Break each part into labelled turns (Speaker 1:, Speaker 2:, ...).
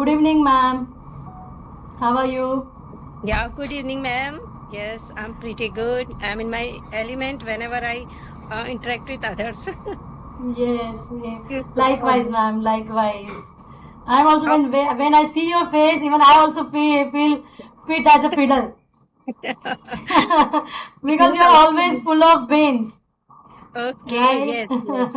Speaker 1: Good evening, ma'am. How are you?
Speaker 2: Yeah, good evening, ma'am. Yes, I'm pretty good. I'm in my element whenever I interact with others.
Speaker 1: Yes, yeah.
Speaker 2: Yes,
Speaker 1: Likewise,
Speaker 2: um,
Speaker 1: ma'am. Likewise. I'm also
Speaker 2: how-
Speaker 1: when I see your face, even I also feel fit as a fiddle because
Speaker 2: Yes,
Speaker 1: you're always full of beans,
Speaker 2: okay,
Speaker 1: right?
Speaker 2: yes, yes.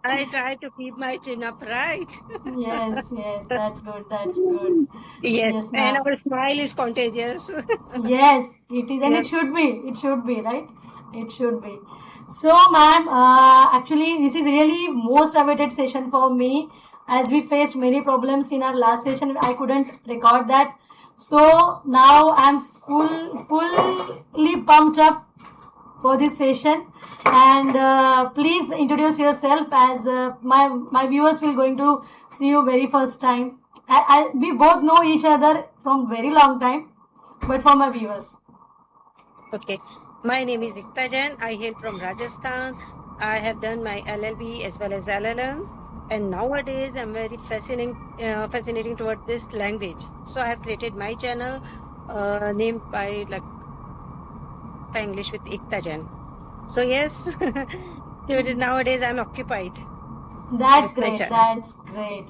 Speaker 2: I try to keep my chin up, right?
Speaker 1: Yes, yes. That's good. That's good.
Speaker 2: Yes,
Speaker 1: Yes,
Speaker 2: and
Speaker 1: ma'am.
Speaker 2: our smile is contagious.
Speaker 1: Yes, it is, and
Speaker 2: Yes,
Speaker 1: it should be. It should be, right? It should be. So, ma'am, actually, this is really most awaited session for me, as we faced many problems in our last session. I couldn't record that, so now I'm fully pumped up for this session. And please introduce yourself, as my viewers will going to see you very first time. We both know each other from very long time, but for my viewers.
Speaker 2: okay. My name is Ikta Jain. I hail from Rajasthan. I have done my LLB as well as LLM. And nowadays, I'm very fascinating toward this language. So I have created my channel, named by like English with Ikta Jain. So yes, nowadays I'm occupied
Speaker 1: That's
Speaker 2: with my
Speaker 1: great.
Speaker 2: channel.
Speaker 1: That's great.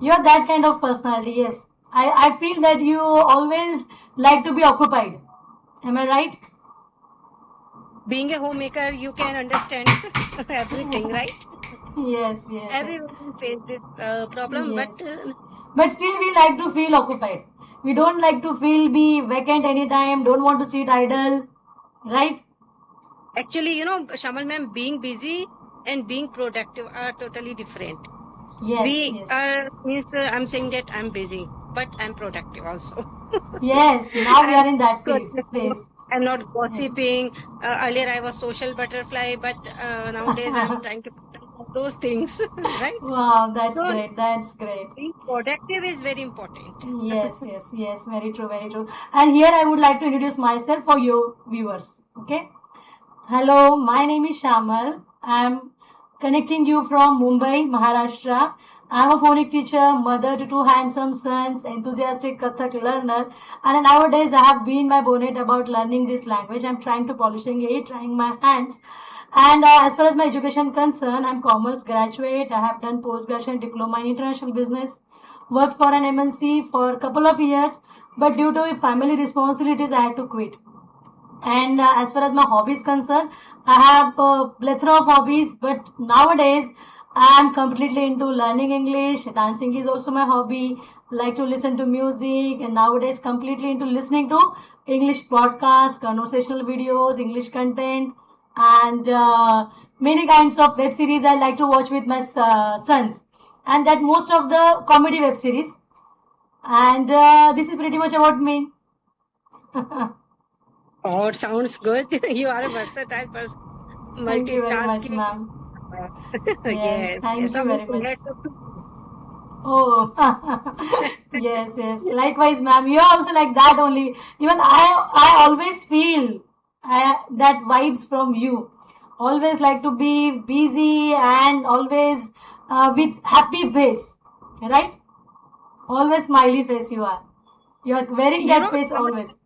Speaker 1: You're that kind of personality. Yes, I feel that you always like to be occupied. Am I right?
Speaker 2: Being a homemaker, you can understand everything, right?
Speaker 1: Yes, yes, yes,
Speaker 2: Everyone face this problem, but
Speaker 1: yes. But still, we like to feel occupied. We don't like to feel be vacant anytime. Don't want to sit idle, right?
Speaker 2: actually, Shamal ma'am, being busy and being productive are totally different.
Speaker 1: Yes,
Speaker 2: We
Speaker 1: yes,
Speaker 2: are means I'm saying that I'm busy, but I'm productive also.
Speaker 1: yes. Now we
Speaker 2: I'm
Speaker 1: are in that phase.
Speaker 2: productive.
Speaker 1: Phase.
Speaker 2: I'm not
Speaker 1: Yes.
Speaker 2: gossiping. Earlier I was social butterfly, but nowadays I'm trying to put down all those things, right?
Speaker 1: Wow, that's
Speaker 2: So
Speaker 1: great. That's great.
Speaker 2: being productive is very important.
Speaker 1: Yes, yes, yes. Very true, very true. And here I would like to introduce myself for you viewers. Okay. Hello, my name is Shamal. I'm connecting you from Mumbai, Maharashtra. I'm a phonic teacher, mother to two handsome sons, enthusiastic Kathak learner, and nowadays I have been my bonnet about learning this language. I'm trying to polishing it, trying my hands. And as far as my education concerned, I'm commerce graduate. I have done post-graduate diploma in international business, worked for an MNC for a couple of years, but due to family responsibilities, I had to quit. And as far as my hobbies concerned, I have a plethora of hobbies, but nowadays I am completely into learning English. Dancing is also my hobby. Like to listen to music, and nowadays completely into listening to English podcasts, conversational videos, English content, and many kinds of web series I like to watch with my sons, and that most of the comedy web series. And this is pretty much about me.
Speaker 2: Oh, sounds good. You are a versatile person,
Speaker 1: Thank you very much,
Speaker 2: multitasking.
Speaker 1: ma'am.
Speaker 2: Uh,
Speaker 1: Yes,
Speaker 2: yes, yes.
Speaker 1: thank
Speaker 2: So
Speaker 1: you
Speaker 2: many
Speaker 1: very much.
Speaker 2: congrats to you.
Speaker 1: Oh, yes, yes. Likewise, ma'am. You're also like that only. Even I always feel that vibes from you. Always like to be busy and always with happy face, right? Always smiley face you are. You're wearing
Speaker 2: You
Speaker 1: that
Speaker 2: know,
Speaker 1: face always.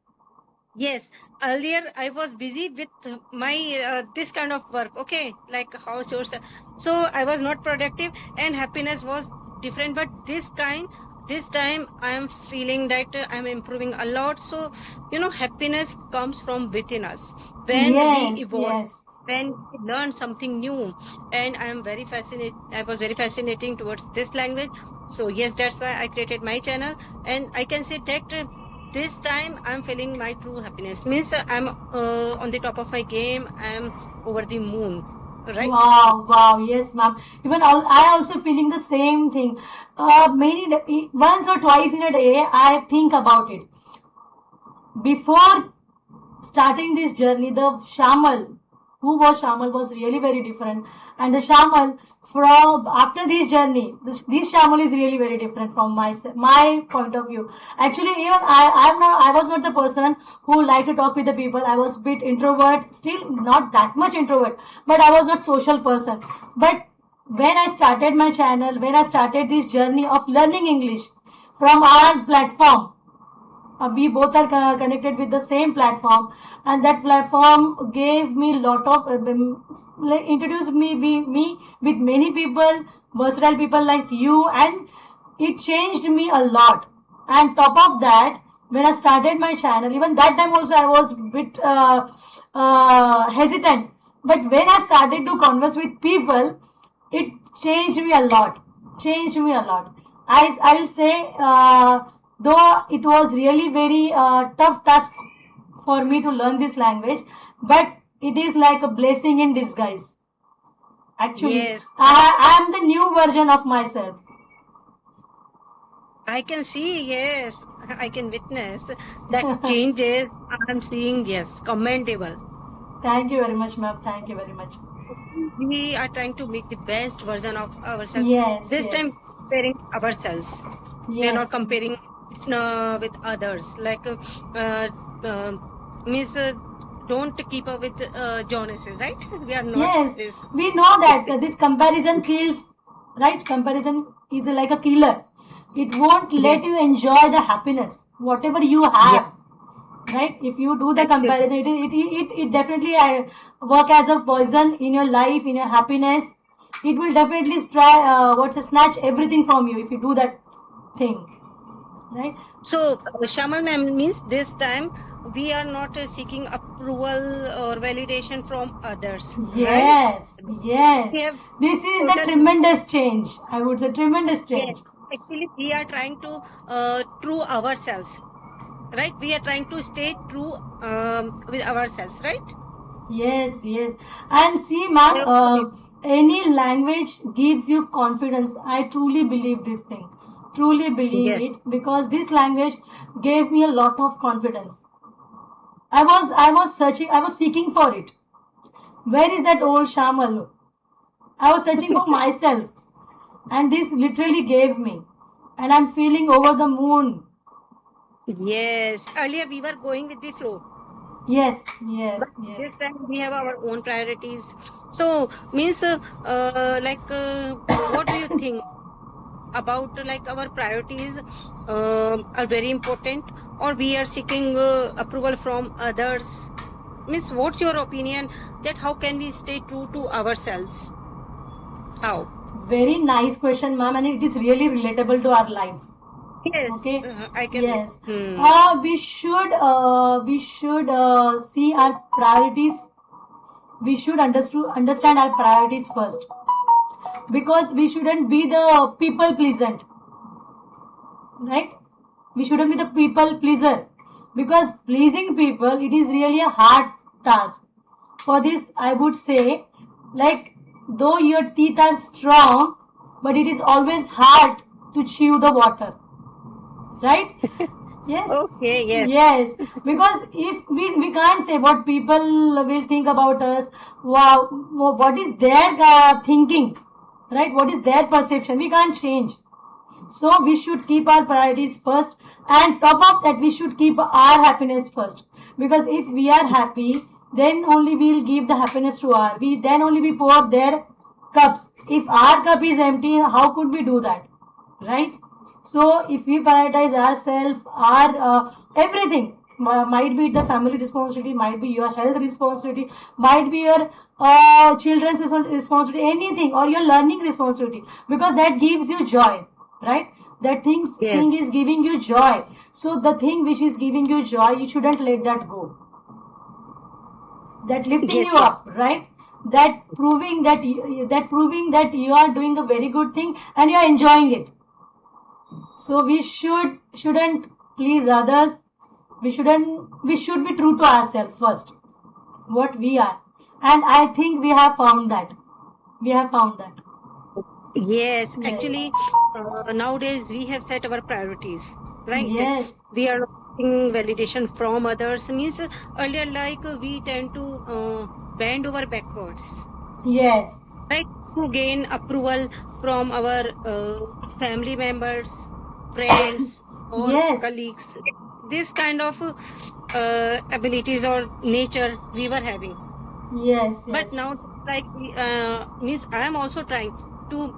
Speaker 2: yes, earlier I was busy with my this kind of work, okay, like house chores. So I was not productive and happiness was different. But this time I am feeling that I'm improving a lot. So, happiness comes from within us when we
Speaker 1: Yes,
Speaker 2: evolve,
Speaker 1: yes.
Speaker 2: when we learn something new. And I was very fascinating towards this language. So yes, that's why I created my channel. And I can say that this time I'm feeling my true happiness means I'm on the top of my game. I'm over the moon, right?
Speaker 1: Wow, wow, yes, ma'am. Even I also feeling the same thing. Once or twice in a day, I think about it. Before starting this journey, the Shamal, who was Shamal, was really very different, and the Shamal from after this journey, this Shamal is really very different from my point of view. Actually, even I was not the person who liked to talk with the people. I was a bit introvert, still not that much introvert, but I was not social person. But when I started my channel, when I started this journey of learning English, from our platform. We both are connected with the same platform, and that platform gave me lot of introduced me with many people, versatile people like you, and it changed me a lot. And top of that, when I started my channel, even that time also I was a bit hesitant, but when I started to converse with people, it changed me a lot. Changed me a lot. I will say, though it was really very tough task for me to learn this language, but it is like a blessing in disguise. Actually,
Speaker 2: Yes,
Speaker 1: I am the new version of myself.
Speaker 2: I can see, yes, I can witness that changes I'm seeing, yes, commendable.
Speaker 1: Thank you very much, ma'am. Thank you very much.
Speaker 2: We are trying to make the best version of ourselves.
Speaker 1: Yes,
Speaker 2: This
Speaker 1: yes,
Speaker 2: time, comparing ourselves. We are not
Speaker 1: yes,
Speaker 2: comparing with others. Like, uh, Miss, don't keep up with Jonases, right? We are not
Speaker 1: yes.
Speaker 2: this.
Speaker 1: We know that
Speaker 2: This.
Speaker 1: this comparison kills, right? Comparison is like a killer. It won't let
Speaker 2: Yes.
Speaker 1: you enjoy the happiness, whatever you
Speaker 2: Yes.
Speaker 1: have. Right, if you do the
Speaker 2: Actually.
Speaker 1: comparison, it definitely work as a poison in your life, in your happiness. It will definitely snatch everything from you if you do that thing, right?
Speaker 2: So, Shamal ma'am, means this time we are not seeking approval or validation from others, right?
Speaker 1: Yes,
Speaker 2: We
Speaker 1: yes,
Speaker 2: have
Speaker 1: this is the
Speaker 2: total.
Speaker 1: tremendous change, I would say, tremendous
Speaker 2: Yes.
Speaker 1: change.
Speaker 2: Actually, we are trying to true ourselves, right? We are trying to stay true with ourselves, right?
Speaker 1: Yes, yes. And see, ma'am,
Speaker 2: I also believe.
Speaker 1: any language gives you confidence. I truly believe this thing. Truly believe
Speaker 2: Yes.
Speaker 1: it, because this language gave me a lot of confidence. I was searching, I was seeking for it. Where is that old Shamal? I was searching for myself, and this literally gave me. And I'm feeling over the moon.
Speaker 2: Yes. Earlier we were going with the flow.
Speaker 1: Yes, yes,
Speaker 2: But
Speaker 1: yes.
Speaker 2: this time we have our own priorities. So means what do you think about like our priorities are very important, or we are seeking approval from others? Means what's your opinion that how can we stay true to ourselves? How?
Speaker 1: Very nice question, ma'am, and it is really relatable to our life.
Speaker 2: Yes,
Speaker 1: Okay.
Speaker 2: I can.
Speaker 1: Yes.
Speaker 2: Hmm.
Speaker 1: We should see our priorities. We should understand our priorities first, because we shouldn't be the people pleasant, right? We shouldn't be the people pleaser, because pleasing people, it is really a hard task. For this, I would say, like, though your teeth are strong, but it is always hard to chew the water, right? Yes,
Speaker 2: Okay, yes.
Speaker 1: yes, because if we can't say what people will think about us. Wow, what is their thinking, right? What is their perception? We can't change. So we should keep our priorities first, and top of that, we should keep our happiness first. Because if we are happy, then only we'll give the happiness to our. We then only we pour their cups. If our cup is empty, how could we do that, right? So if we prioritize ourselves, our everything, might be the family responsibility, might be your health responsibility, might be your children's responsibility, anything, or your learning responsibility, because that gives you joy, right? That thing
Speaker 2: Yes.
Speaker 1: is giving you joy. So the thing which is giving you joy, you shouldn't let that go. That lifting
Speaker 2: Yes,
Speaker 1: you
Speaker 2: yes.
Speaker 1: up, right? That proving that you are doing a very good thing and you are enjoying it. So we shouldn't please others. We should be true to ourselves first, what we are. And I think we have found that. We have found that.
Speaker 2: Yes,
Speaker 1: Yes.
Speaker 2: actually, nowadays we have set our priorities, right?
Speaker 1: Yes.
Speaker 2: We are not seeking validation from others. Means earlier, like we tend to bend over backwards,
Speaker 1: Yes.
Speaker 2: right? To gain approval from our family members, friends, or
Speaker 1: Yes.
Speaker 2: colleagues. This kind of abilities or nature we were having.
Speaker 1: Yes.
Speaker 2: But
Speaker 1: Yes.
Speaker 2: now, like, means I am also trying to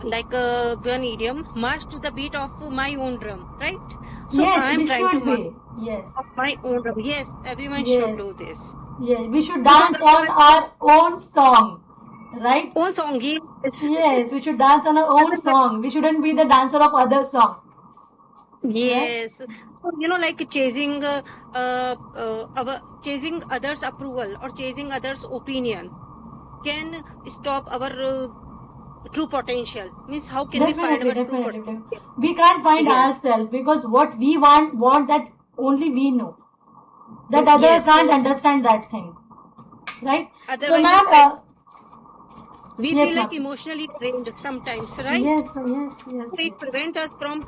Speaker 2: like one idiom, march to the beat of my own drum, right? So
Speaker 1: Yes,
Speaker 2: I am
Speaker 1: we
Speaker 2: trying to
Speaker 1: should
Speaker 2: march
Speaker 1: be. Yes,
Speaker 2: of my own drum. Yes, everyone should
Speaker 1: yes,
Speaker 2: do this.
Speaker 1: yes. We should
Speaker 2: Because
Speaker 1: dance on our own song, right?
Speaker 2: own song, yes.
Speaker 1: Yes, we should dance on our own song. We shouldn't be the dancer of other song, right?
Speaker 2: Yes. So, like chasing others' approval or chasing others' opinion can stop our true potential. Means, how can we find
Speaker 1: Definitely,
Speaker 2: our true
Speaker 1: definitely,
Speaker 2: potential?
Speaker 1: definitely. We can't find
Speaker 2: Yes.
Speaker 1: ourselves because what we want that only we know. That other
Speaker 2: Yes.
Speaker 1: can't
Speaker 2: So
Speaker 1: understand that thing, right? So,
Speaker 2: otherwise,
Speaker 1: ma'am,
Speaker 2: we
Speaker 1: yes,
Speaker 2: feel like
Speaker 1: ma'am.
Speaker 2: emotionally drained sometimes, right?
Speaker 1: Yes, yes,
Speaker 2: So
Speaker 1: yes,
Speaker 2: it
Speaker 1: yes.
Speaker 2: prevents us from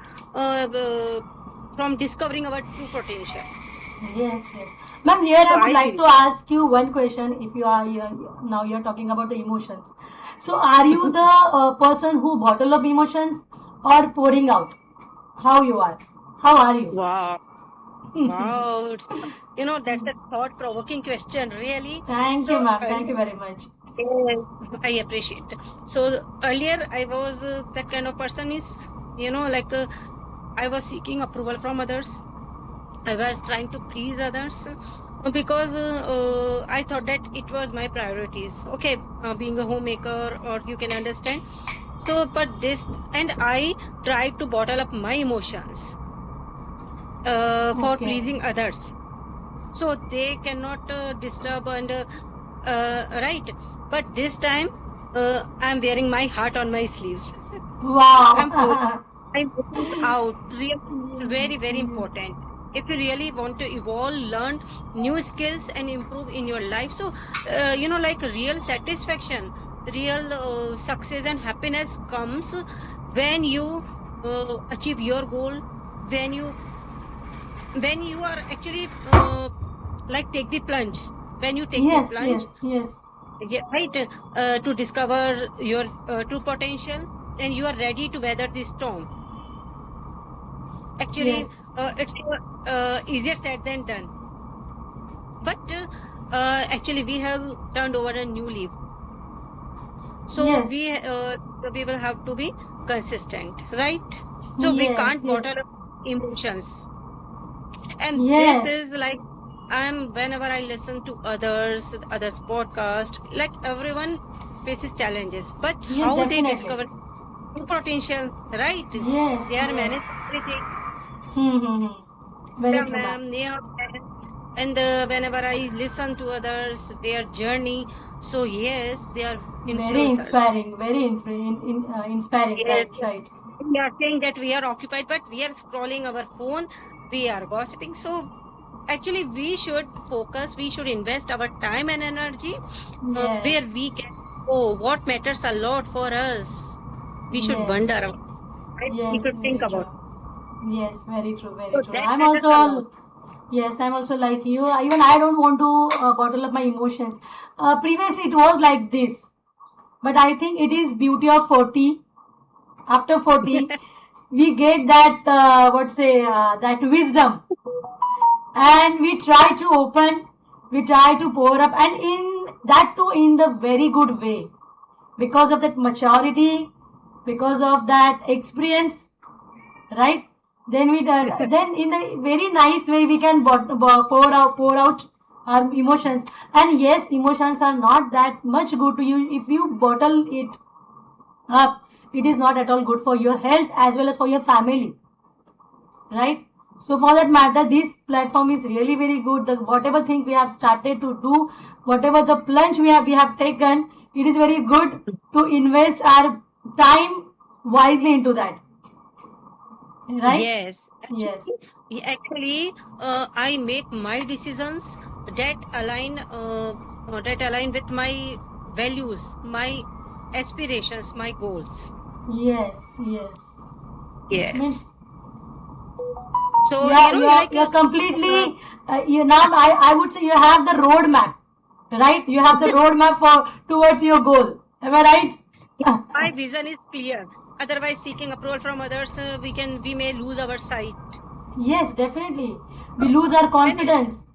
Speaker 2: discovering our true potential.
Speaker 1: Yes, yes. Ma'am, here
Speaker 2: So
Speaker 1: I would
Speaker 2: I
Speaker 1: like
Speaker 2: believe.
Speaker 1: to ask you one question. If you are now you're talking about the emotions. So, are you the person who bottle up emotions or pouring out? How you are? How are you?
Speaker 2: Wow. Wow. That's a thought-provoking question, really.
Speaker 1: Thank you,
Speaker 2: So
Speaker 1: ma'am. Thank you
Speaker 2: earlier,
Speaker 1: very much.
Speaker 2: yes, I appreciate. So earlier, I was that kind of person is, like I was seeking approval from others. I was trying to please others because I thought that it was my priorities. Okay, being a homemaker, or you can understand. So, and I tried to bottle up my emotions for
Speaker 1: Okay.
Speaker 2: pleasing others. So they cannot disturb and right. But this time, I'm wearing my heart on my sleeves. I'm pouring,
Speaker 1: Wow.
Speaker 2: I'm putting it out. Really,
Speaker 1: Yes,
Speaker 2: very, very
Speaker 1: yes.
Speaker 2: important. If you really want to evolve, learn new skills and improve in your life, so like real satisfaction, real success and happiness comes when you achieve your goal, when you are actually like take the plunge. When you take the
Speaker 1: Yes,
Speaker 2: plunge,
Speaker 1: yes, yes,
Speaker 2: yeah, right, to discover your true potential, and you are ready to weather the storm. Actually,
Speaker 1: yes,
Speaker 2: it's easier said than done. But actually, we have turned over a new leaf. So
Speaker 1: yes,
Speaker 2: we will have to be consistent, right? So we
Speaker 1: yes,
Speaker 2: can't
Speaker 1: yes,
Speaker 2: bottle up emotions. And this
Speaker 1: yes,
Speaker 2: is like whenever I listen to others podcast, like everyone faces challenges, but
Speaker 1: yes,
Speaker 2: how they
Speaker 1: definitely.
Speaker 2: discover true potential, right?
Speaker 1: Yes,
Speaker 2: They are
Speaker 1: yes.
Speaker 2: managing everything.
Speaker 1: Very
Speaker 2: Yeah,
Speaker 1: true, ma'am.
Speaker 2: ma'am, Neha, and whenever I listen to others, their journey, so yes, they are
Speaker 1: Very
Speaker 2: influencers.
Speaker 1: inspiring, very inspiring.
Speaker 2: Yes,
Speaker 1: Right, right.
Speaker 2: we are saying that we are occupied, but we are scrolling our phone, we are gossiping. So actually, we should focus, we should invest our time and energy
Speaker 1: Yes,
Speaker 2: where we can. Oh, what matters a lot for us? We should
Speaker 1: yes,
Speaker 2: wonder about, right? We
Speaker 1: yes,
Speaker 2: should think
Speaker 1: very
Speaker 2: about.
Speaker 1: true. Yes, very true, very
Speaker 2: So
Speaker 1: true.
Speaker 2: that
Speaker 1: I'm
Speaker 2: matters a lot.
Speaker 1: also, yes, I'm also like you. Even I don't want to bottle up my emotions. Previously, it was like this, but I think it is beauty of 40. After 40, we get that, that wisdom, and we try to open, we try to pour up, and in that too, in the very good way, because of that maturity, because of that experience, right? Then then in the very nice way we can pour out our emotions. And yes, emotions are not that much good to you. If you bottle it up, it is not at all good for your health as well as for your family, right? So for that matter, this platform is really very good. The whatever thing we have started to do, whatever the plunge we have taken, it is very good to invest our time wisely into that, right?
Speaker 2: Yes,
Speaker 1: Yes,
Speaker 2: I make my decisions that align with my values, my aspirations, my goals.
Speaker 1: yes, yes.
Speaker 2: Yes.
Speaker 1: Means
Speaker 2: So
Speaker 1: yeah,
Speaker 2: like
Speaker 1: you're
Speaker 2: uh,
Speaker 1: completely you now. I would say you have the roadmap, right? You have the roadmap for towards your goal. Am I
Speaker 2: my
Speaker 1: right?
Speaker 2: vision is clear. Otherwise, seeking approval from others, we may lose our sight.
Speaker 1: Yes, definitely. We lose our
Speaker 2: And
Speaker 1: confidence.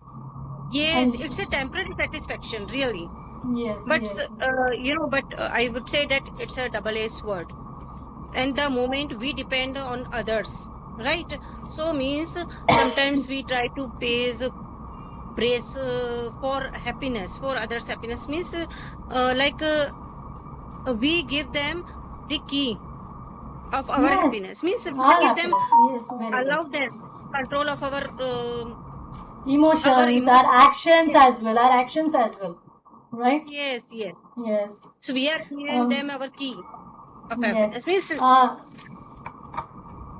Speaker 2: yes,
Speaker 1: And
Speaker 2: it's a temporary satisfaction, really.
Speaker 1: yes,
Speaker 2: But
Speaker 1: yes,
Speaker 2: I would say that it's a double-edged sword. and the moment we depend on others, right? So means sometimes we try to praise for happiness, for others happiness, means we give them the key of our
Speaker 1: Yes,
Speaker 2: happiness, means we
Speaker 1: our
Speaker 2: give them,
Speaker 1: happiness. Yes, very good.
Speaker 2: allow them control of our
Speaker 1: Emotions,
Speaker 2: emotions.
Speaker 1: our actions as well. Our actions as well. Right?
Speaker 2: Yes, yes.
Speaker 1: Yes.
Speaker 2: So we are giving them our key of
Speaker 1: Yes.
Speaker 2: happiness, means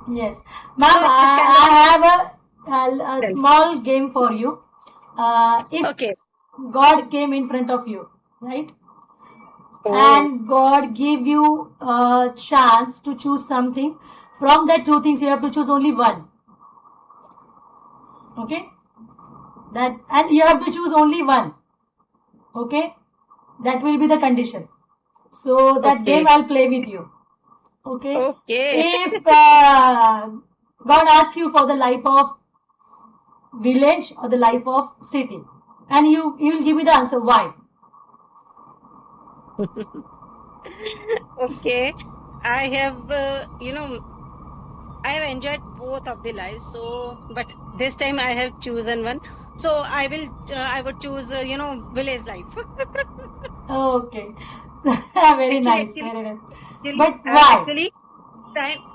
Speaker 1: Yes. Ma'am,
Speaker 2: so it's kind of
Speaker 1: I have a
Speaker 2: self.
Speaker 1: small game for you. If
Speaker 2: Okay.
Speaker 1: God came in front of you, right?
Speaker 2: Oh,
Speaker 1: And God gave you a chance to choose something. From that two things, you have to choose only one. Okay? That, and you have to choose only one. Okay? That will be the condition. So that game
Speaker 2: okay.
Speaker 1: I'll play with you. Okay?
Speaker 2: Okay.
Speaker 1: If God asks you for the life of village or the life of city, and you'll give me the answer why.
Speaker 2: Okay. I have, I have enjoyed both of the lives. So, but this time I have chosen one. So I would choose, village life.
Speaker 1: Okay. Very
Speaker 2: Actually,
Speaker 1: nice,
Speaker 2: actually,
Speaker 1: very nice.
Speaker 2: actually,
Speaker 1: But why?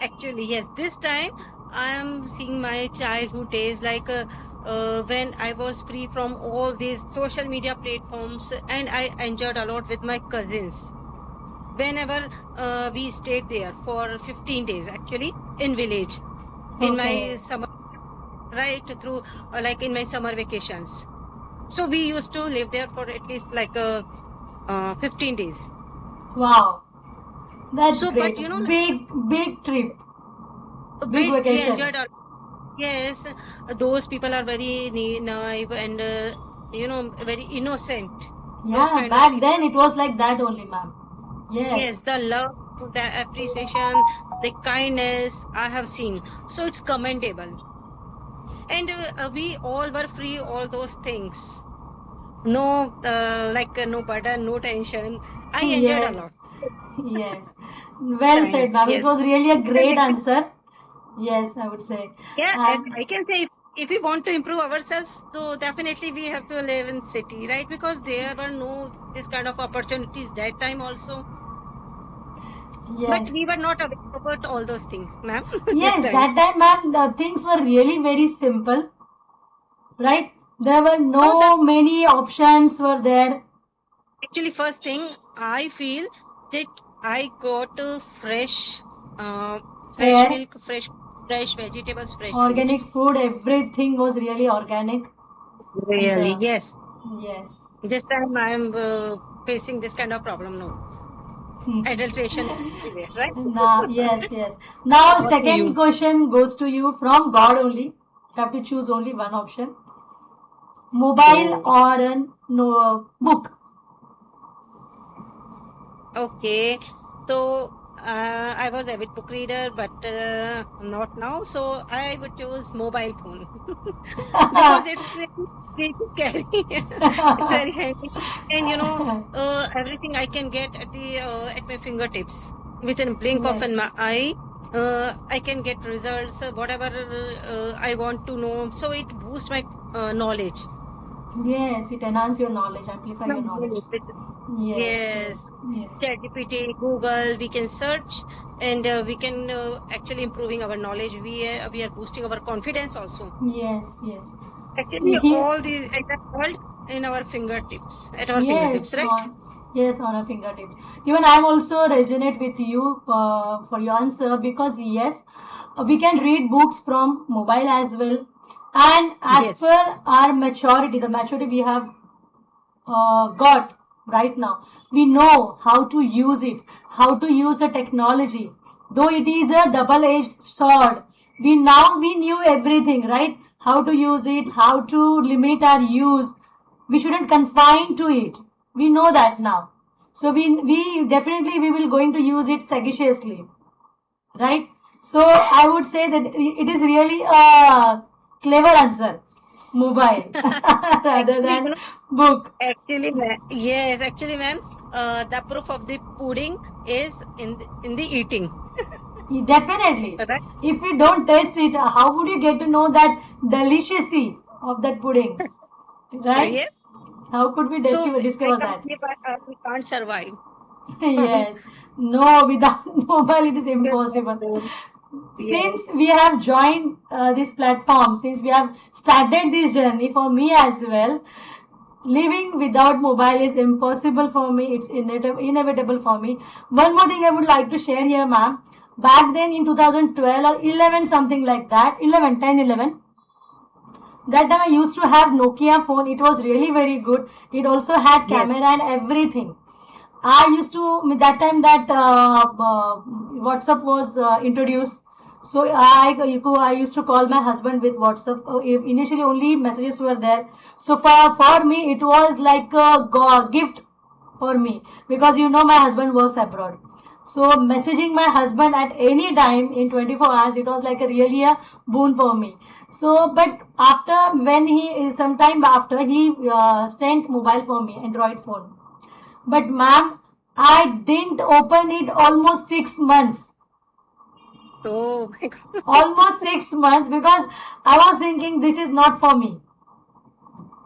Speaker 2: actually, yes, this time I am seeing my childhood days, like when I was free from all these social media platforms, and I enjoyed a lot with my cousins. Whenever we stayed there for 15 days, actually, in village, in
Speaker 1: Okay.
Speaker 2: my summer, right through, like in my summer vacations. So we used to live there for at least like 15 days.
Speaker 1: Wow. That's
Speaker 2: So, but
Speaker 1: great. Big trip. Big
Speaker 2: we
Speaker 1: vacation.
Speaker 2: enjoyed. Yes, those people are very naive and very innocent. Those
Speaker 1: Yeah,
Speaker 2: kind of
Speaker 1: back
Speaker 2: people.
Speaker 1: then it was like that only, ma'am. Yes.
Speaker 2: Yes, the love, the appreciation, the kindness I have seen. So it's commendable. And we all were free, all those things. No, no burden, no tension. I enjoyed a
Speaker 1: Yes.
Speaker 2: lot.
Speaker 1: Yes. Well
Speaker 2: Time,
Speaker 1: said, ma'am. It
Speaker 2: yes.
Speaker 1: was really a
Speaker 2: And
Speaker 1: great answer. Yes, I would say.
Speaker 2: yeah, and
Speaker 1: And
Speaker 2: I can say if we want to improve ourselves, so definitely we have to live in city, right? Because there were no this kind of opportunities that time also. But
Speaker 1: yes.
Speaker 2: we were not aware about all those things, ma'am, this
Speaker 1: Yes,
Speaker 2: time.
Speaker 1: that time, ma'am, the things were really very simple, right? There were
Speaker 2: So the
Speaker 1: no many options were there.
Speaker 2: actually first thing I feel that I got uh, fresh
Speaker 1: Air,
Speaker 2: milk, fresh vegetables, fresh
Speaker 1: organic
Speaker 2: fruits.
Speaker 1: food, everything was really organic. And
Speaker 2: Really, yes.
Speaker 1: yes.
Speaker 2: This time I'm facing this kind of problem. No, adulteration is everywhere, right?
Speaker 1: Now, yes, yes. Now,
Speaker 2: What to
Speaker 1: second
Speaker 2: you?
Speaker 1: question goes to you from God only. You have to choose only one option: mobile
Speaker 2: Oh,
Speaker 1: or a no book.
Speaker 2: okay. So I was a bit book reader, but not now. So I would choose mobile phone because it's very easy to carry. It's very handy, and everything I can get at my fingertips within a blink of
Speaker 1: Yes,
Speaker 2: an eye. I can get results, whatever I want to know. So it boosts my knowledge.
Speaker 1: yes. It enhance your knowledge, amplify
Speaker 2: My
Speaker 1: your knowledge.
Speaker 2: knowledge with
Speaker 1: Yes,
Speaker 2: yes,
Speaker 1: yes, yes,
Speaker 2: ChatGPT, Google, we can search and we can actually improving our knowledge. We are boosting our confidence also.
Speaker 1: yes, yes.
Speaker 2: Actually,
Speaker 1: He,
Speaker 2: all these entire world in our fingertips, at our
Speaker 1: yes,
Speaker 2: fingertips, right?
Speaker 1: yes, on our fingertips. Even I'm also resonate with you for your answer because yes, we can read books from mobile as well, and as
Speaker 2: Yes,
Speaker 1: per our maturity, the maturity we have got right now, we know how to use it, how to use the technology. Though it is a double-edged sword, we knew everything, right? How to use it, how to limit our use. We shouldn't confine to it. We know that now. So we definitely we will going to use it sagaciously, right? So I would say that it is really a clever answer, mobile rather
Speaker 2: actually,
Speaker 1: than book.
Speaker 2: yes, actually, ma'am. the proof of the pudding is in the eating.
Speaker 1: Definitely.
Speaker 2: Right?
Speaker 1: If you don't taste it, how would you get to know that deliciously of that pudding? Right?
Speaker 2: Yes.
Speaker 1: How could we
Speaker 2: So
Speaker 1: discover that?
Speaker 2: we can't survive.
Speaker 1: Yes. No, without mobile it is impossible.
Speaker 2: Yes.
Speaker 1: Since we have joined this platform, since we have started this journey, for me as well, living without mobile is impossible for me. It's inevitable for me. One more thing I would like to share here, ma'am. Back then in 2012 or 11, something like that, 11, 10, 11, that time I used to have Nokia phone. It was really very good. It also had
Speaker 2: Yes.
Speaker 1: camera and everything. I used to that time that WhatsApp was introduced. So I used to call my husband with WhatsApp. Initially, only messages were there. So for me, it was like a gift for me, because my husband works abroad. So messaging my husband at any time in 24 hours, it was like really a boon for me. So, but after when sometime after he sent mobile for me, Android phone. But ma'am, I didn't open it almost 6 months.
Speaker 2: Oh my God.
Speaker 1: Almost 6 months, because I was thinking this is not for me.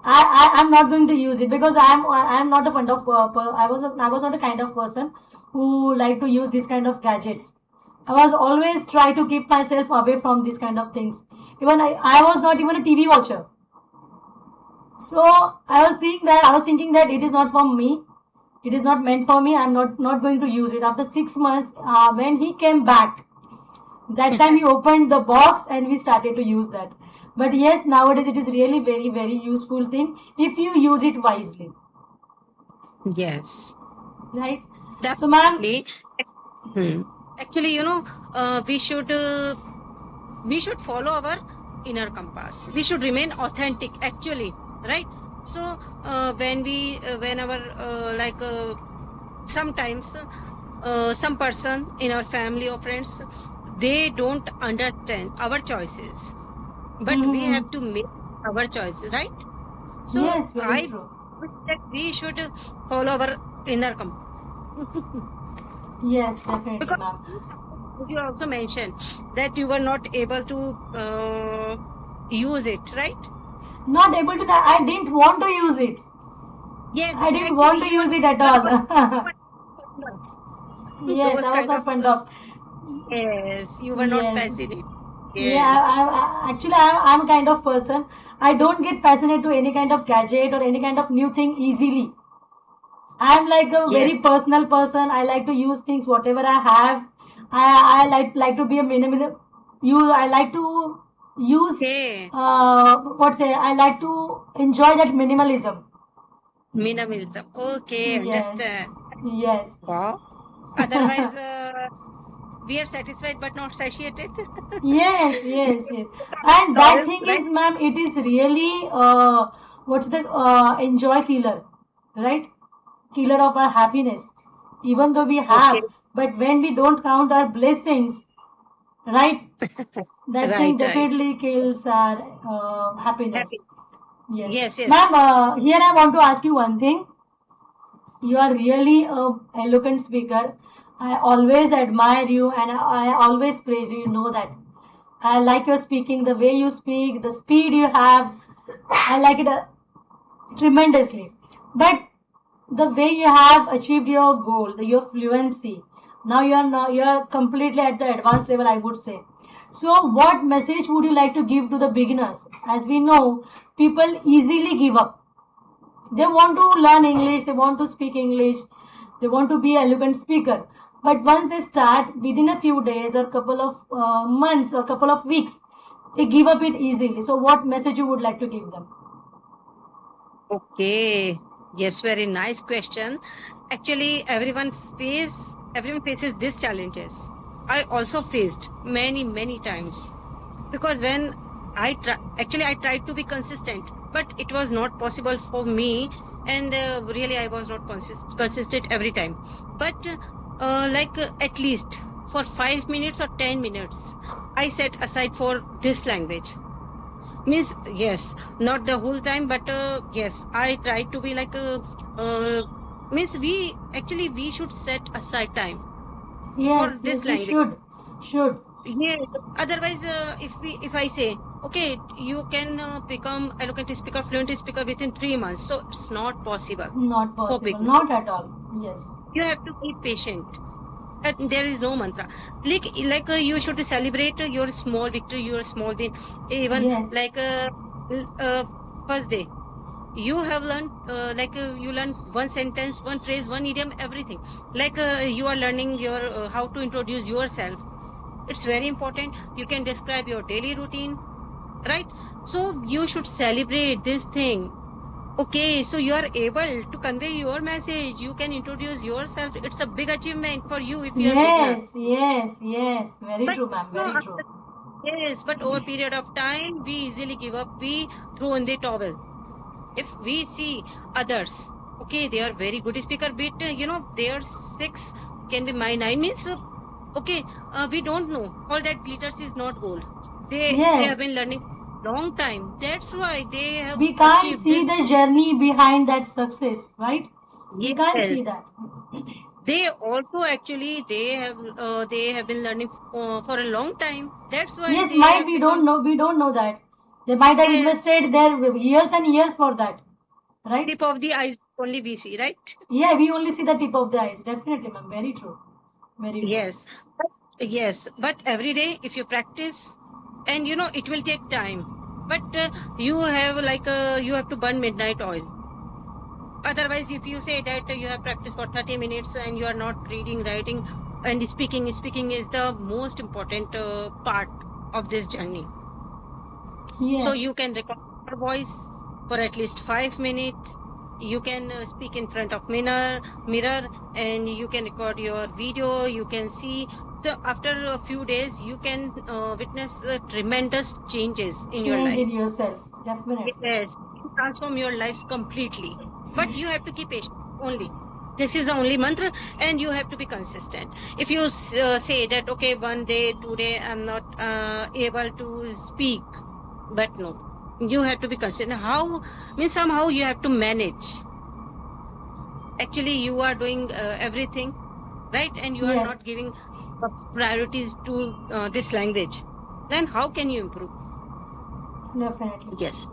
Speaker 1: I'm not going to use it, because I'm not a fond of I was not a kind of person who like to use this kind of gadgets. I was always try to keep myself away from this kind of things. Even I was not even a TV watcher. So I was thinking that it is not for me. It is not meant for me. I'm not going to use it. After 6 months, when he came back, that time he opened the box and we started to use that. But yes, nowadays it is really very, very useful thing if you use it wisely.
Speaker 2: Yes.
Speaker 1: Right? So ma'am,
Speaker 2: Definitely. Actually, we should follow our inner compass. We should remain authentic, actually, right? So sometimes some person in our family or friends, they don't understand our choices, but we have to make our choices, right? So
Speaker 1: yes, very true.
Speaker 2: wish that we should follow our inner compass.
Speaker 1: Yes, definitely,
Speaker 2: Because
Speaker 1: ma'am.
Speaker 2: you also mentioned that you were not able to use it, right?
Speaker 1: Not able to. I didn't want to use it.
Speaker 2: Yes,
Speaker 1: I didn't want to use it at all. Yes, I was not fond of.
Speaker 2: Yes, you were not
Speaker 1: Yes.
Speaker 2: fascinated.
Speaker 1: Yeah,
Speaker 2: Yes.
Speaker 1: actually, I'm a kind of person. I don't get fascinated to any kind of gadget or any kind of new thing easily. I'm like a
Speaker 2: Yes.
Speaker 1: very personal person. I like to use things whatever I have. I like to be a minimal. I like to use
Speaker 2: Okay.
Speaker 1: I like to enjoy that minimalism.
Speaker 2: Minimalism. Okay,
Speaker 1: Yes.
Speaker 2: understand.
Speaker 1: Yes.
Speaker 2: Wow. Otherwise, we are satisfied but not satiated.
Speaker 1: Yes, yes, yes. And that thing
Speaker 2: Right?
Speaker 1: is, ma'am, it is really enjoy killer, right? Killer of our happiness. Even though we have,
Speaker 2: Okay.
Speaker 1: but when we don't count our blessings, right? That thing
Speaker 2: Right.
Speaker 1: definitely kills our happiness.
Speaker 2: Happy.
Speaker 1: Yes.
Speaker 2: Yes.
Speaker 1: Ma'am, here I want to ask you one thing. You are really a eloquent speaker. I always admire you and I always praise you. You know that. I like your speaking, the way you speak, the speed you have. I like it tremendously. But the way you have achieved your goal, your fluency, now you're completely at the advanced level, I would say. So, what message would you like to give to the beginners? As we know, people easily give up. They want to learn English, they want to speak English, they want to be an eloquent speaker. But once they start, within a few days or couple of months or couple of weeks, they give up it easily. So, what message you would like to give them?
Speaker 2: Okay. Yes, very nice question. Actually, everyone faces these challenges. I also faced many times, because when I tried to be consistent, but it was not possible for me, and really I was not consistent every time. But at least for 5 minutes or 10 minutes, I set aside for this language. Means, yes, not the whole time, but yes, I try to be means we should set aside time for
Speaker 1: Yes,
Speaker 2: this
Speaker 1: yes, we
Speaker 2: language.
Speaker 1: should.
Speaker 2: Yes. Otherwise, if I say, okay, you can become eloquent speaker, fluent speaker within 3 months, so it's not possible
Speaker 1: Not
Speaker 2: for
Speaker 1: possible,
Speaker 2: beginners.
Speaker 1: not at all. Yes.
Speaker 2: You have to be patient. And there is no mantra. Like you should celebrate your small victory, your small win. Even
Speaker 1: Yes,
Speaker 2: like first day, you have learned you learn one sentence, one phrase, one idiom, everything. Like you are learning your how to introduce yourself. It's very important. You can describe your daily routine, right? So you should celebrate this thing. Okay, so you are able to convey your message. You can introduce yourself. It's a big achievement for you if you are beginner.
Speaker 1: yes, yes, yes. Very
Speaker 2: But
Speaker 1: true, ma'am.
Speaker 2: no,
Speaker 1: Very true.
Speaker 2: yes, but over period of time, we easily give up. We throw in the towel. If we see others, okay, they are very good speaker, but their 6 can be my 9 means okay, we don't know. All that glitters is not gold. They have
Speaker 1: Yes.
Speaker 2: been learning long time. That's why they have
Speaker 1: We can't
Speaker 2: achieved
Speaker 1: see
Speaker 2: this.
Speaker 1: the journey behind that success, right? We can't see
Speaker 2: Yes,
Speaker 1: that.
Speaker 2: they also actually they have been learning for a long time. That's why
Speaker 1: Yes,
Speaker 2: they
Speaker 1: might
Speaker 2: have
Speaker 1: we
Speaker 2: become.
Speaker 1: don't know. We don't know that. They might have
Speaker 2: Yes,
Speaker 1: invested their years and years for that, right?
Speaker 2: tip of the iceberg only we see, right?
Speaker 1: Yeah, we only see the tip of the ice. Definitely, ma'am. Very true. Very true.
Speaker 2: Yes, yes, but every day if you practice, and it will take time, but you have to burn midnight oil. Otherwise, if you say that you have practiced for 30 minutes and you are not reading, writing, and speaking is the most important part of this journey. So you
Speaker 1: Yes.
Speaker 2: can record your voice for at least 5 minutes. You can speak in front of mirror, and you can record your video. You can see. So after a few days, you can witness tremendous changes in your
Speaker 1: Change
Speaker 2: life.
Speaker 1: in yourself. Definitely.
Speaker 2: Yes, you transform your lives completely. But you have to keep patient only. This is the only mantra, and you have to be consistent. If you say that, okay, one day, 2 day, I'm not able to speak, but no, you have to be consistent. How means somehow you have to manage. Actually, you are doing everything right, and you are
Speaker 1: Yes.
Speaker 2: not giving priorities to this language. Then how can you improve?
Speaker 1: Definitely.
Speaker 2: Yes,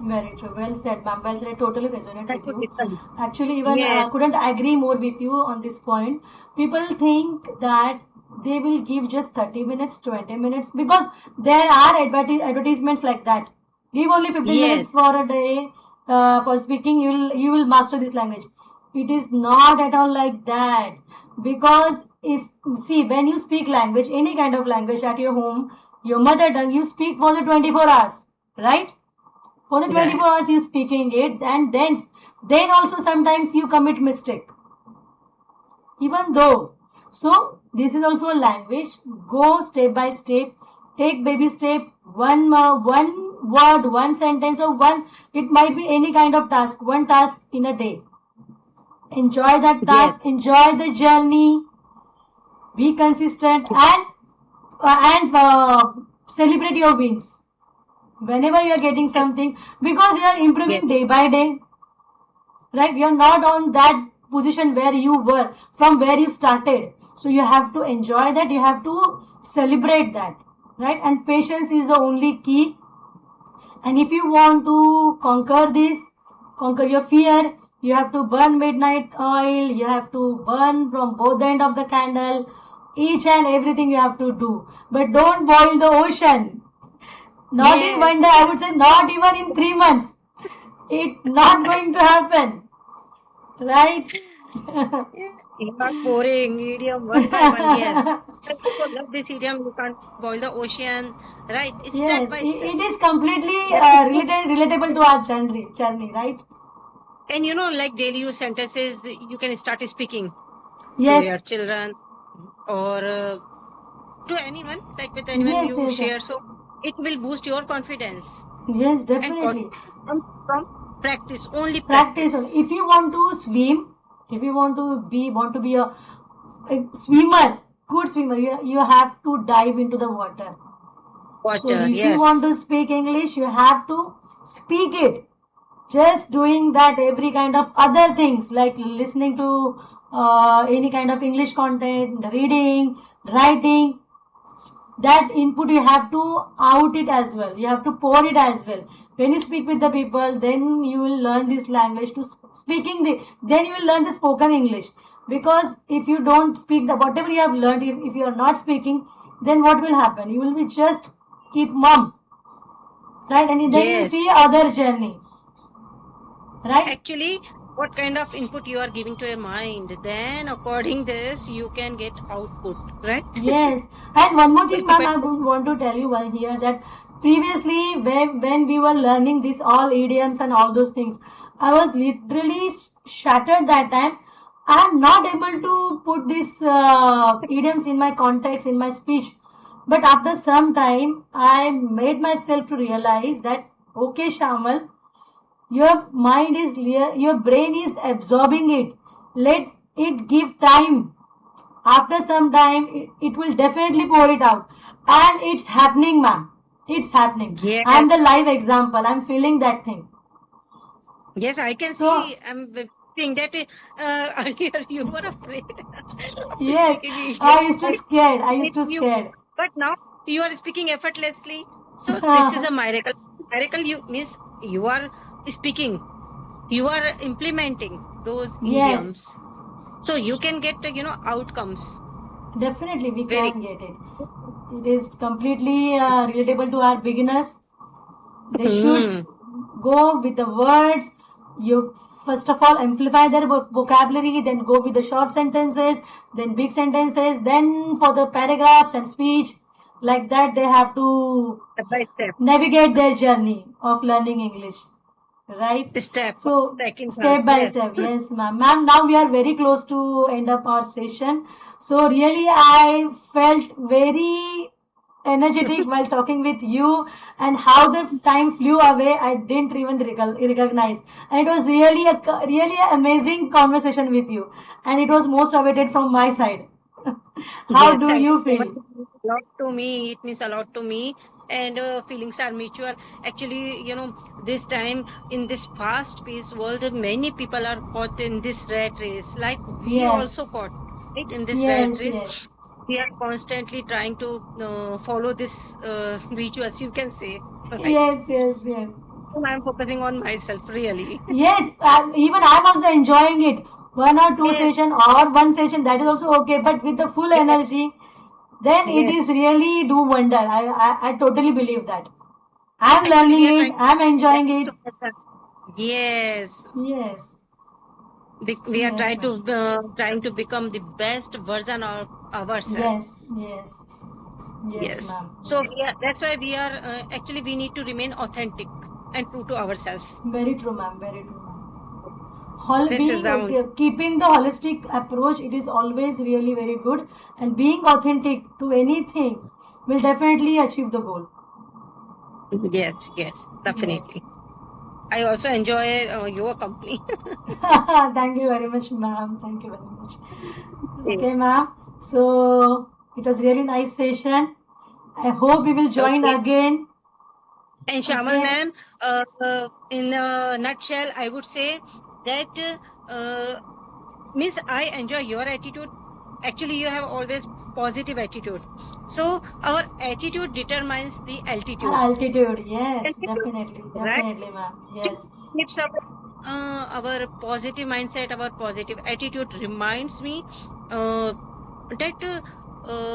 Speaker 1: Very true. Well said, ma'am. Well said. I totally resonate
Speaker 2: I
Speaker 1: with
Speaker 2: could
Speaker 1: you.
Speaker 2: listen.
Speaker 1: Actually, even
Speaker 2: Yes,
Speaker 1: couldn't agree more with you on this point. People think that they will give just 30 minutes, 20 minutes because there are advertisements like that. Give only 15
Speaker 2: yes,
Speaker 1: minutes for a day for speaking. You will master this language. It is not at all like that because if see when you speak language, any kind of language at your home, your mother tongue, you speak for the 24 hours, right? For the
Speaker 2: right.
Speaker 1: 24 hours you speaking it, and then also sometimes you commit mistake, even though. So this is also a language. Go step by step, take baby step, one word, one sentence, or one, it might be any kind of task, one task in a day. Enjoy that
Speaker 2: Yes,
Speaker 1: task, enjoy the journey, be consistent, and celebrate your wins whenever you are getting something, because you are
Speaker 2: yes,
Speaker 1: improving day by day, right? You're not on that position where you were from where you started, so you have to enjoy that, you have to celebrate that, right? And patience is the only key. And if you want to conquer this, conquer your fear, you have to burn midnight oil, you have to burn from both the end of the candle, each and everything you have to do, but don't boil the ocean. Not in
Speaker 2: yes.
Speaker 1: one day, I would say not even in 3 months. It's not going to happen, right?
Speaker 2: You are pouring idiom one by one. Yes. I also love this idiom. You can't boil the ocean, right? Step
Speaker 1: Yes,
Speaker 2: by step.
Speaker 1: it is completely relatable to our journey, right?
Speaker 2: And like daily use sentences, you can start speaking to your
Speaker 1: Yes,
Speaker 2: children or to anyone, like with anyone
Speaker 1: yes,
Speaker 2: you
Speaker 1: yes,
Speaker 2: share. So it will boost your confidence.
Speaker 1: yes,
Speaker 2: And
Speaker 1: definitely.
Speaker 2: confidence comes from practice, only
Speaker 1: Practice.
Speaker 2: practice.
Speaker 1: If you want to swim, if you want to be a swimmer, good swimmer, you have to dive into the water. So
Speaker 2: Water,
Speaker 1: if you want
Speaker 2: yes.
Speaker 1: to speak English, you have to speak it. just doing that every kind of other things like listening to any kind of English content, reading, writing, that input you have to out it as well, you have to pour it as well. When you speak with the people, then you will learn this language to speaking the, then you will learn the spoken English. Because if you don't speak the whatever you have learned, if you are not speaking, then what will happen? You will be just keep mum, right? And then you
Speaker 2: Yes.
Speaker 1: see others journey, right?
Speaker 2: Actually, what kind of input you are giving to your mind, then according this you can get output, right?
Speaker 1: Yes, and one more thing,
Speaker 2: Well,
Speaker 1: ma'am, I would want to tell you one here that previously, when we were learning this all idioms and all those things, I was literally shattered that time. I'm not able to put these idioms in my context, in my speech. But after some time, I made myself to realize that, okay, Shamal, your mind is clear, your brain is absorbing it. Let it give time. After some time, it will definitely pour it out. And it's happening, ma'am. It's happening.
Speaker 2: yes,
Speaker 1: I'm the live example. I'm feeling that thing.
Speaker 2: yes, I can
Speaker 1: So,
Speaker 2: see. I'm seeing that earlier you were afraid.
Speaker 1: yes,
Speaker 2: Yes,
Speaker 1: I used to scared. I used to
Speaker 2: you,
Speaker 1: scared.
Speaker 2: but now you are speaking effortlessly. So this is a miracle. Miracle you means you are speaking, you are implementing those
Speaker 1: Yes,
Speaker 2: idioms. So you can get outcomes.
Speaker 1: definitely we
Speaker 2: Very
Speaker 1: can get it. It is completely relatable to our beginners. They should go with the words. You first of all amplify their vocabulary, then go with the short sentences, then big sentences, then for the paragraphs and speech. Like that, they have to
Speaker 2: step by step.
Speaker 1: navigate their journey of learning English. Right?
Speaker 2: Step,
Speaker 1: So,
Speaker 2: second, third.
Speaker 1: step by
Speaker 2: Yes.
Speaker 1: step, yes, ma'am. Ma'am, now we are very close to end up our session. So, really, I felt very energetic while talking with you, and how the time flew away, I didn't even recognize. And it was really an amazing conversation with you, and it was most awaited from my side. How
Speaker 2: Yes,
Speaker 1: do
Speaker 2: thank
Speaker 1: you
Speaker 2: you so much.
Speaker 1: feel?
Speaker 2: It means a lot to me. It means a lot to me, and feelings are mutual. Actually, this time in this fast-paced world, many people are caught in this rat race. Like we
Speaker 1: Yes,
Speaker 2: also caught, right, in this rat
Speaker 1: yes,
Speaker 2: race.
Speaker 1: yes,
Speaker 2: We are constantly trying to follow this rituals, you can say, right?
Speaker 1: yes, yes, yes.
Speaker 2: So I'm focusing on myself, really.
Speaker 1: Yes, even I'm also enjoying it. One or two
Speaker 2: Yes,
Speaker 1: session or one session, that is also okay. But with the full
Speaker 2: yes,
Speaker 1: energy, then it
Speaker 2: yes.
Speaker 1: is really do wonder. I totally believe that. I'm
Speaker 2: Actually,
Speaker 1: learning
Speaker 2: we are
Speaker 1: it.
Speaker 2: trying
Speaker 1: I'm enjoying it.
Speaker 2: to. Yes,
Speaker 1: Yes,
Speaker 2: we are
Speaker 1: yes, ma'am.
Speaker 2: trying to become the best version of ourselves.
Speaker 1: Yes, yes, yes,
Speaker 2: Yes.
Speaker 1: ma'am.
Speaker 2: So
Speaker 1: Yes.
Speaker 2: that's why we are actually we need to remain authentic and true to ourselves.
Speaker 1: Very true, ma'am. Very true, ma'am.
Speaker 2: This is the only.
Speaker 1: Keeping the holistic approach, it is always really very good, and being authentic to anything will definitely achieve the goal.
Speaker 2: Yes, yes, definitely.
Speaker 1: Yes.
Speaker 2: I also enjoy your company.
Speaker 1: Thank you very much, ma'am. Thank you very much. Okay, ma'am. So it was really nice session. I hope we will join
Speaker 2: Okay.
Speaker 1: again.
Speaker 2: And Shamal
Speaker 1: Okay.
Speaker 2: ma'am, in a nutshell, I would say that means I enjoy your attitude. Actually, you have always positive attitude. So our attitude determines the altitude.
Speaker 1: Altitude. Yes,
Speaker 2: Altitude,
Speaker 1: definitely.
Speaker 2: right?
Speaker 1: Definitely, ma'am. Yes.
Speaker 2: Keeps our positive mindset, our positive attitude reminds me that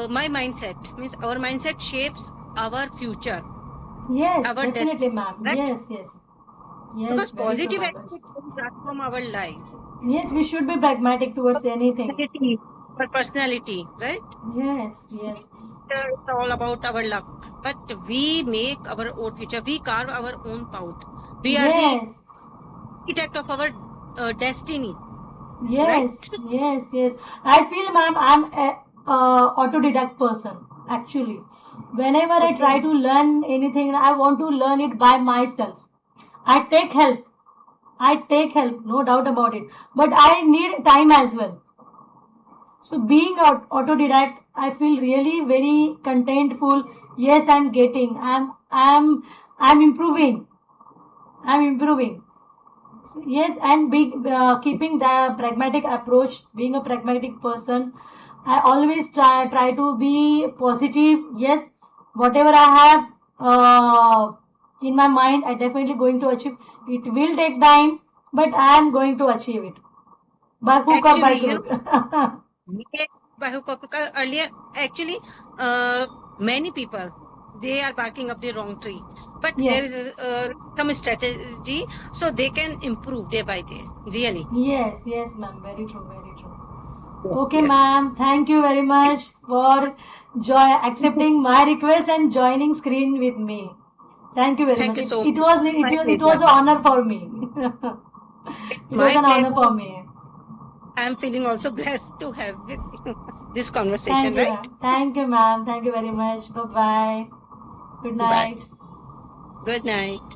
Speaker 2: my mindset means our mindset shapes our future,
Speaker 1: Yes,
Speaker 2: our
Speaker 1: definitely,
Speaker 2: destiny,
Speaker 1: ma'am.
Speaker 2: right?
Speaker 1: Yes, yes. Yes,
Speaker 2: Because
Speaker 1: very true,
Speaker 2: positive
Speaker 1: ma'am.
Speaker 2: attitude can transform our lives.
Speaker 1: Yes, we should be pragmatic towards anything.
Speaker 2: Personality, our personality, right?
Speaker 1: Yes, yes.
Speaker 2: It's all about our luck. But we make our own future. We carve our own path. We are the
Speaker 1: Yes,
Speaker 2: architect of our destiny, right?
Speaker 1: yes, yes, yes. I feel, ma'am, I'm a autodidact person. Actually, whenever I try
Speaker 2: Okay.
Speaker 1: to learn anything, I want to learn it by myself. I take help. I take help, no doubt about it. But I need time as well. So being autodidact, I feel really very contentful. Yes, I'm getting. I'm improving. I'm improving. Yes, and keeping the pragmatic approach, being a pragmatic person, I always try to be positive. Yes, whatever I have in my mind, I definitely going to achieve. It will take time, but I am going to achieve it by hook or by
Speaker 2: Actually,
Speaker 1: crook.
Speaker 2: yeah, by hook or crook, earlier, actually, many people, they are barking up the wrong tree. But there
Speaker 1: Yes,
Speaker 2: is some strategy, so they can improve day by day. Really.
Speaker 1: yes, ma'am. Very true, very true.
Speaker 2: Yes.
Speaker 1: Okay,
Speaker 2: Yes.
Speaker 1: ma'am. Thank you very much for accepting my request and joining screen with me. Thank you very
Speaker 2: Thank
Speaker 1: much.
Speaker 2: you
Speaker 1: It,
Speaker 2: so
Speaker 1: it
Speaker 2: much.
Speaker 1: was
Speaker 2: My
Speaker 1: it was
Speaker 2: pleasure.
Speaker 1: an honor for me.
Speaker 2: It's
Speaker 1: It was
Speaker 2: my
Speaker 1: an honor
Speaker 2: pleasure.
Speaker 1: for me.
Speaker 2: I'm feeling also blessed to have with this conversation,
Speaker 1: Thank you,
Speaker 2: right?
Speaker 1: ma'am. Thank you, ma'am. Thank you very much. Bye bye. Good
Speaker 2: Bye.
Speaker 1: night.
Speaker 2: Good night.